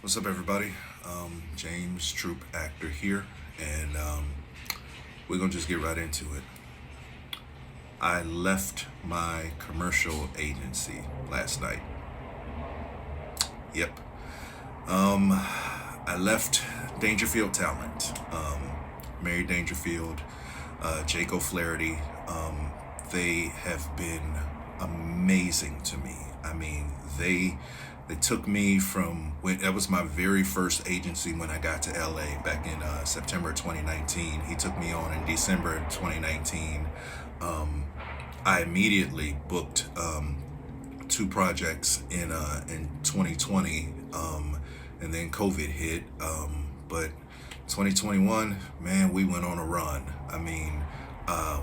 What's up, everybody? James Troop, actor here, and we're gonna just get right into it. I left my commercial agency last night. Yep. I left Dangerfield Talent. Mary Dangerfield, Jake O'Flaherty. They have been amazing to me. I mean, they took me from when that was my very first agency when I got to LA back in September 2019. He took me on in December 2019. Um, I immediately booked two projects in 2020, and then COVID hit. But 2021, man, we went on a run. I mean,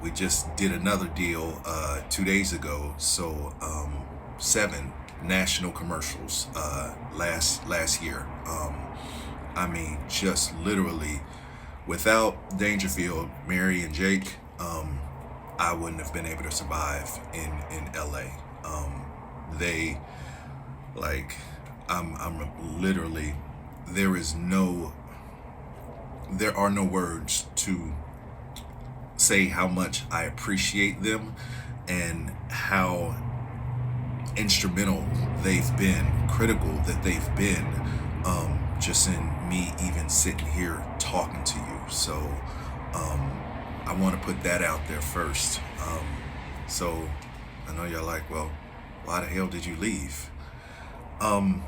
we just did another deal 2 days ago. So seven national commercials last year. I mean, just literally, without Dangerfield, Mary, and Jake, I wouldn't have been able to survive in LA. They like I'm literally there is no there are no words to say how much I appreciate them and how instrumental they've been, critical that they've been, just in me even sitting here talking to you. So um, I want to put that out there first. So I know y'all like, well, why the hell did you leave? Um,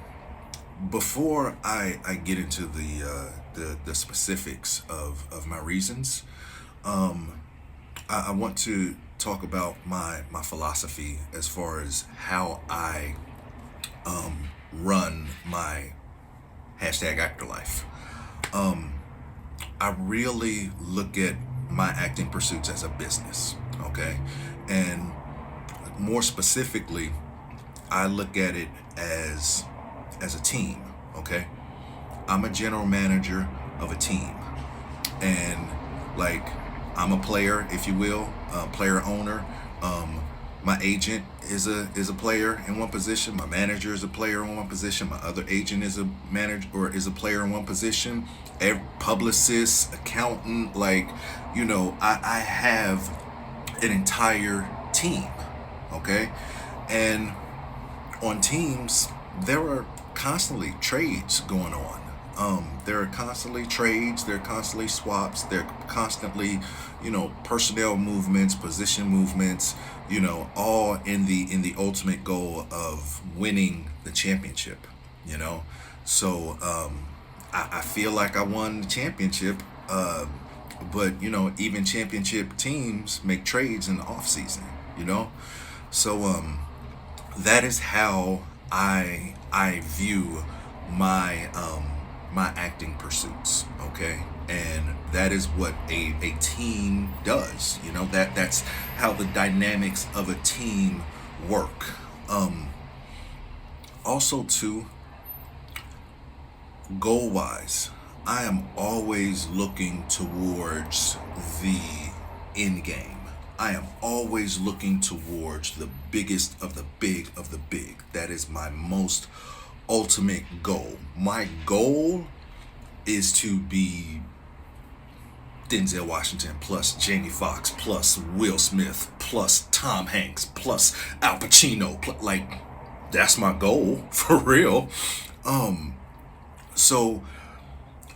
Before I get into the specifics of my reasons, um, I want to talk about my philosophy as far as how I run my hashtag actor life. Um, I really look at my acting pursuits as a business, okay? And more specifically, I look at it as a team, okay? I'm a general manager of a team, and like I'm a player, if you will, player owner. Um, my agent is a player in one position. My manager is a player in one position. My other agent is a manager or is a player in one position. Publicist, accountant, like I have an entire team, okay, and on teams, there are constantly trades going on. There are constantly trades, there are constantly swaps, there are constantly, personnel movements, position movements, all in the ultimate goal of winning the championship, you know. So I feel like I won the championship, but even championship teams make trades in the off season, you know. So that is how I view my acting pursuits. Okay, and that is what a team does. That's how the dynamics of a team work. Um, Also, too, goal wise, I am always looking towards the end game. I am always looking towards the biggest of the big of the big. That is my most ultimate goal. My goal is to be Denzel Washington plus Jamie Foxx plus Will Smith plus Tom Hanks plus Al Pacino. Like, that's my goal for real. Um, so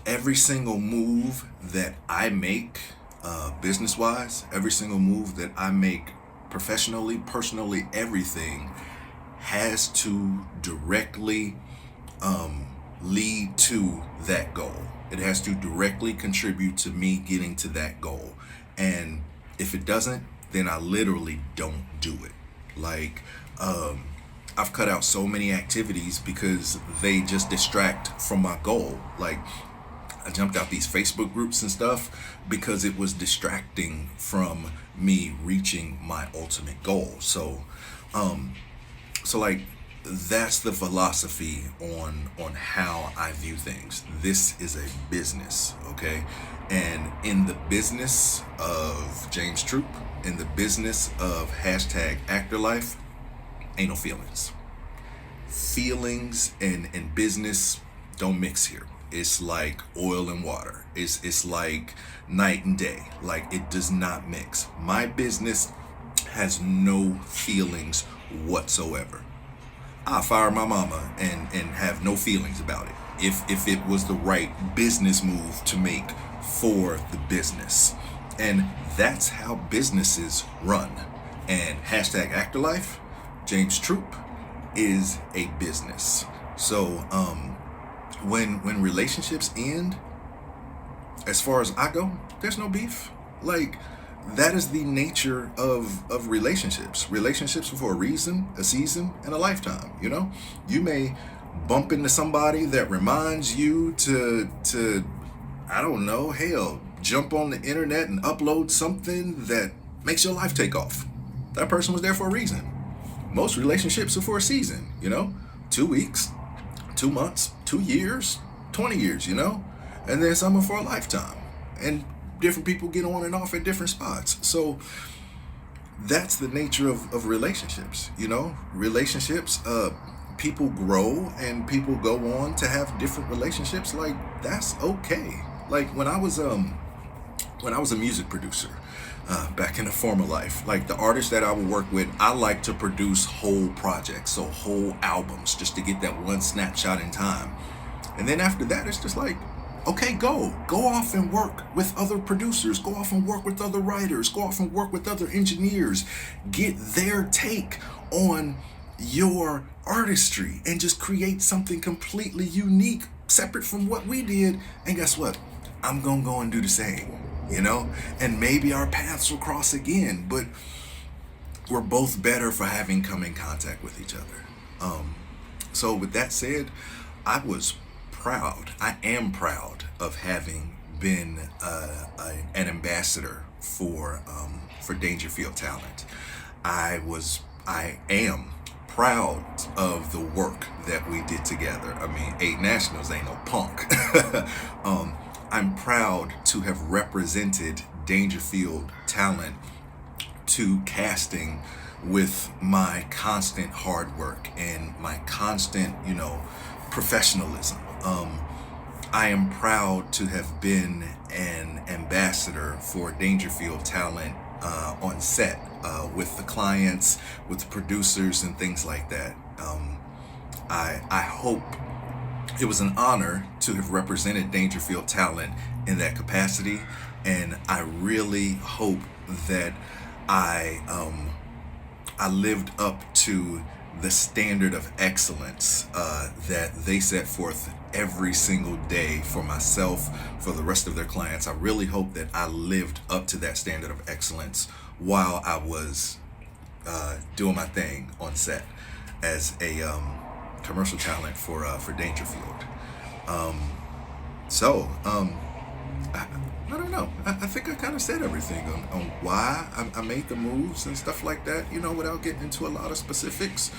every single move that I make, business wise, every single move that I make professionally, personally, everything has to directly lead to that goal. It has to directly contribute to me getting to that goal. And if it doesn't, then I literally don't do it. Like, I've cut out so many activities because they just distract from my goal. Like, I jumped out these Facebook groups and stuff because it was distracting from me reaching my ultimate goal. Um, so like that's the philosophy on how I view things. This is a business, okay? And in the business of James Troop, in the business of hashtag actor life, ain't no feelings. Feelings and business don't mix here. It's like oil and water. It's like night and day. Like, it does not mix. My business has no feelings whatsoever. I fire my mama and have no feelings about it. If it was the right business move to make for the business. And that's how businesses run. And hashtag Actorlife, James Troop, is a business. So when relationships end, as far as I go, there's no beef. Like, that is the nature of relationships. Relationships are for a reason, a season, and a lifetime. You know, you may bump into somebody that reminds you to I don't know, hell, jump on the internet and upload something that makes your life take off. That person was there for a reason. Most relationships are for a season, you know, 2 weeks, 2 months, 2 years, 20 years, you know, and then some are for a lifetime. And different people get on and off at different spots. So that's the nature of relationships, you know. Relationships, people grow and people go on to have different relationships. Like, that's okay. Like, when I was a music producer, back in a former life, like, the artists that I would work with, I like to produce whole projects, so whole albums, just to get that one snapshot in time. And then after that, it's just like, okay, go off and work with other producers, go off and work with other writers, go off and work with other engineers, get their take on your artistry and just create something completely unique, separate from what we did. And guess what? I'm gonna go and do the same, you know? And maybe our paths will cross again, but we're both better for having come in contact with each other. So with that said, I am proud of having been an ambassador for Dangerfield Talent. I am proud of the work that we did together. I mean, 8 Nationals ain't no punk. I'm proud to have represented Dangerfield Talent to casting with my constant hard work and my constant, you know, professionalism. I am proud to have been an ambassador for Dangerfield Talent on set with the clients, with the producers, and things like that. I hope it was an honor to have represented Dangerfield Talent in that capacity, and I really hope that I lived up to the standard of excellence that they set forth every single day for myself, for the rest of their clients. I really hope that I lived up to that standard of excellence while I was doing my thing on set as a commercial talent for Dangerfield. I don't know. I think I kind of said everything on why I made the moves and stuff like that, you know, without getting into a lot of specifics.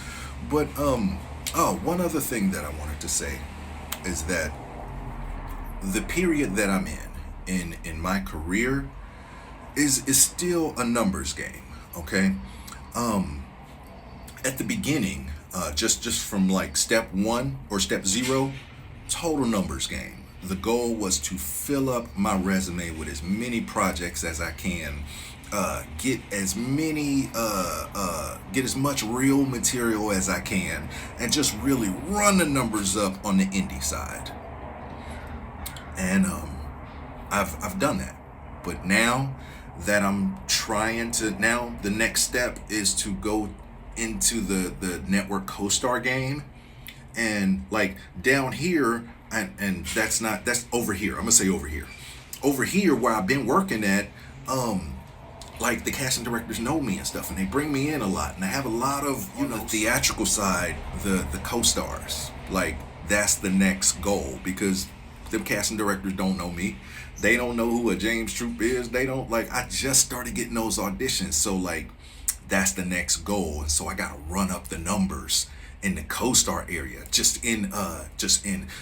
But one other thing that I wanted to say is that the period that I'm in my career is still a numbers game. Okay, at the beginning, just from like step 1 or step 0, total numbers game. The goal was to fill up my resume with as many projects as I can, get as much real material as I can, and just really run the numbers up on the indie side. And I've done that. But now that I'm trying to, now the next step is to go into the network co-star game, and like down here, and that's over here. I'm gonna say over here where I've been working at. Like, the casting directors know me and stuff, and they bring me in a lot, and I have a lot of, you know, theatrical side, the co-stars. Like, that's the next goal, because them casting directors don't know me. They don't know who a James Troop is. They don't, like, I just started getting those auditions, so like that's the next goal. And so I gotta run up the numbers in the co-star area, just in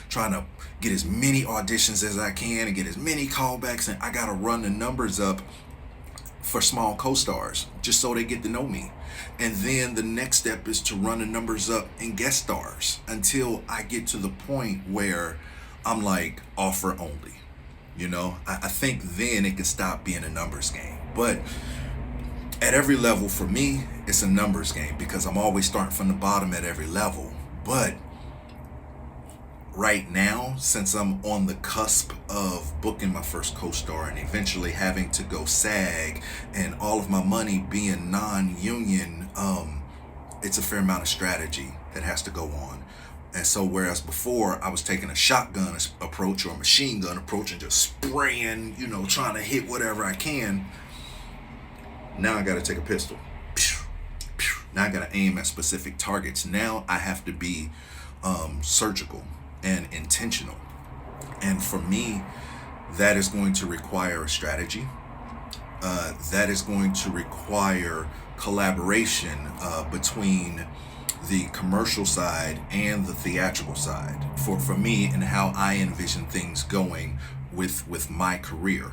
trying to get as many auditions as I can and get as many callbacks, and I gotta run the numbers up for small co-stars just so they get to know me. And then the next step is to run the numbers up in guest stars until I get to the point where I'm like offer only. I think then it can stop being a numbers game. But at every level for me, it's a numbers game because I'm always starting from the bottom at every level. But right now, since I'm on the cusp of booking my first co-star and eventually having to go SAG and all of my money being non-union, it's a fair amount of strategy that has to go on. And so whereas before I was taking a shotgun approach or a machine gun approach and just spraying, trying to hit whatever I can, now I got to take a pistol. Now I got to aim at specific targets. Now I have to be surgical and intentional. And for me, that is going to require a strategy. That is going to require collaboration between the commercial side and the theatrical side for me and how I envision things going with my career.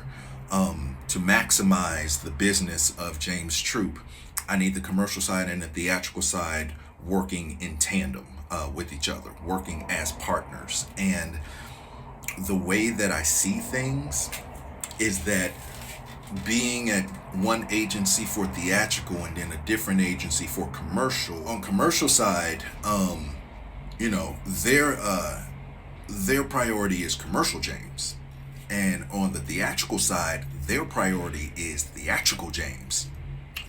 To maximize the business of James Troop, I need the commercial side and the theatrical side working in tandem with each other, working as partners. And the way that I see things is that being at one agency for theatrical and then a different agency for commercial, on commercial side, their priority is commercial James. And on the theatrical side, their priority is theatrical James.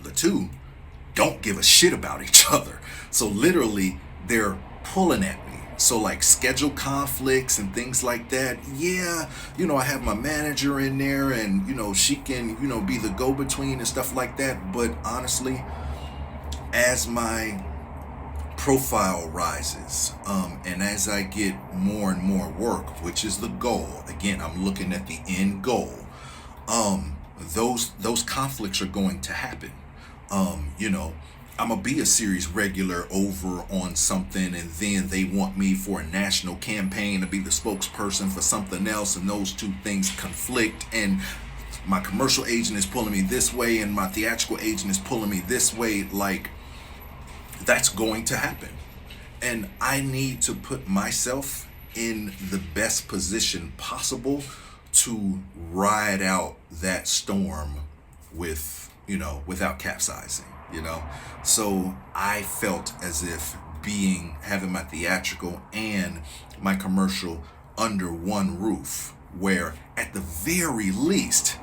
The two don't give a shit about each other. So literally, they're pulling at me. So like schedule conflicts and things like that. Yeah, I have my manager in there and, she can, be the go-between and stuff like that. But honestly, as my profile rises, and as I get more and more work, which is the goal, again, I'm looking at the end goal, those conflicts are going to happen. I'm gonna be a series regular over on something, and then they want me for a national campaign to be the spokesperson for something else, and those two things conflict, and my commercial agent is pulling me this way and my theatrical agent is pulling me this way. Like, that's going to happen, and I need to put myself in the best position possible to ride out that storm without capsizing. So I felt as if having my theatrical and my commercial under one roof, where at the very least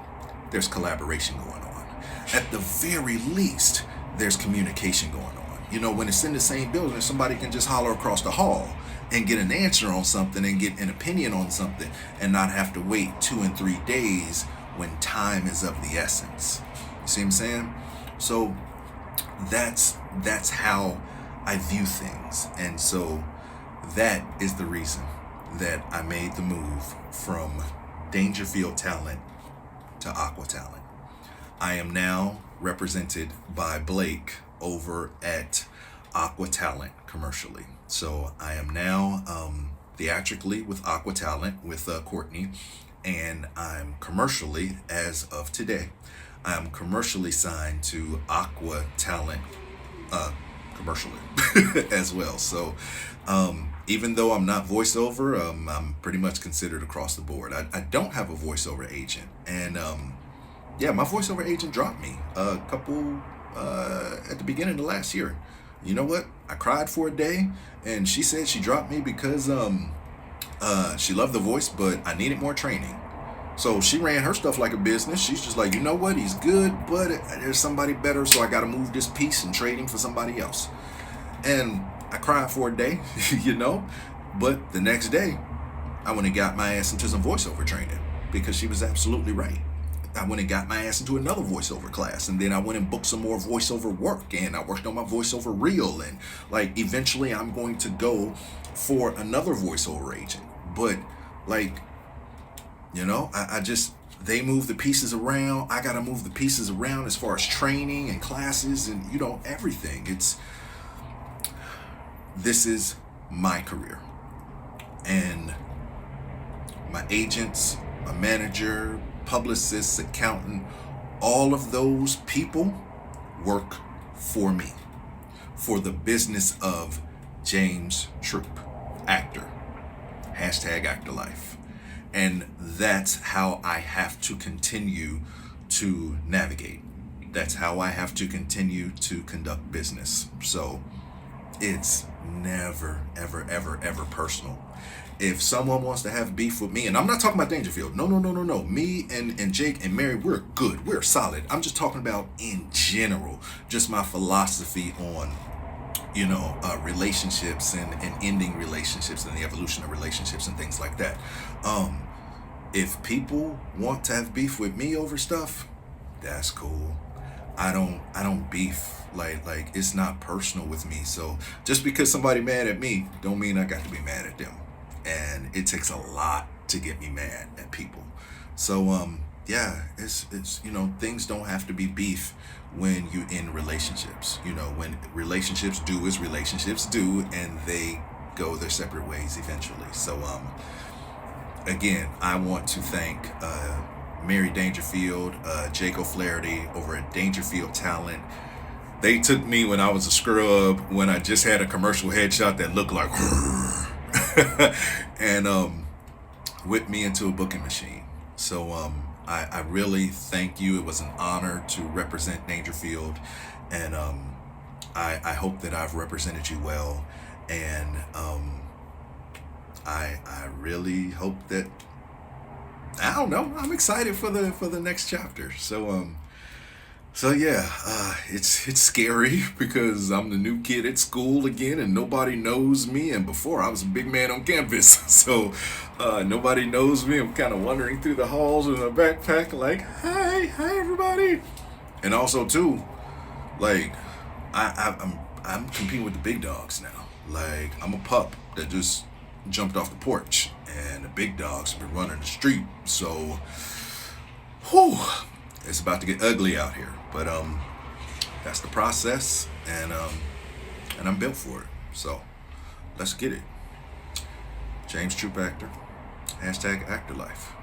there's collaboration going on, at the very least there's communication going on. When it's in the same building, somebody can just holler across the hall and get an answer on something and get an opinion on something and not have to wait 2 and 3 days when time is of the essence. You see what I'm saying? So that's how I view things. And so that is the reason that I made the move from Dangerfield Talent to Aqua Talent. I am now represented by Blake over at Aqua Talent commercially. So I am now theatrically with Aqua Talent with Courtney, and I'm commercially, as of today, I'm commercially signed to Aqua Talent commercially as well. So even though I'm not voiceover, I'm pretty much considered across the board. I don't have a voiceover agent, and my voiceover agent dropped me a couple at the beginning of last year. You know what? I cried for a day, and she said she dropped me because she loved the voice, but I needed more training. So she ran her stuff like a business. She's just like, you know what? He's good, but there's somebody better, so I got to move this piece and trade him for somebody else. And I cried for a day, but the next day, I went and got my ass into some voiceover training because she was absolutely right. I went and got my ass into another voiceover class, and then I went and booked some more voiceover work, and I worked on my voiceover reel, and eventually I'm going to go for another voiceover agent. But they move the pieces around. I got to move the pieces around as far as training and classes and, everything. This is my career. And my agents, my manager, publicists, accountant, all of those people work for me, for the business of James Troop, actor, hashtag actor life. And that's how I have to continue to navigate. That's how I have to continue to conduct business. So it's never, ever, ever, ever personal. If someone wants to have beef with me, and I'm not talking about Dangerfield, no, no, no, no, no. Me and Jake and Mary, we're good, we're solid. I'm just talking about in general, just my philosophy on, relationships and ending relationships and the evolution of relationships and things like that. If people want to have beef with me over stuff, that's cool. I don't beef, like it's not personal with me. So just because somebody mad at me don't mean I got to be mad at them. And it takes a lot to get me mad at people. So yeah, it's things don't have to be beef when you in relationships. When relationships do as relationships do, and they go their separate ways eventually. So again, I want to thank Mary Dangerfield, Jake O'Flaherty over at Dangerfield Talent. They took me when I was a scrub, when I just had a commercial headshot that looked like and whipped me into a booking machine. So I really thank you. It was an honor to represent Dangerfield, and I hope that I've represented you well, and I really hope that, I don't know, I'm excited for the next chapter. So yeah, it's scary because I'm the new kid at school again, and nobody knows me. And before, I was a big man on campus, so nobody knows me. I'm kind of wandering through the halls with a backpack, like, hi everybody. And also too, like, I'm competing with the big dogs now. Like, I'm a pup that just jumped off the porch, and the big dogs have been running the street. So, whew, it's about to get ugly out here. But that's the process, and I'm built for it. So let's get it. James Troop actor, hashtag actor life.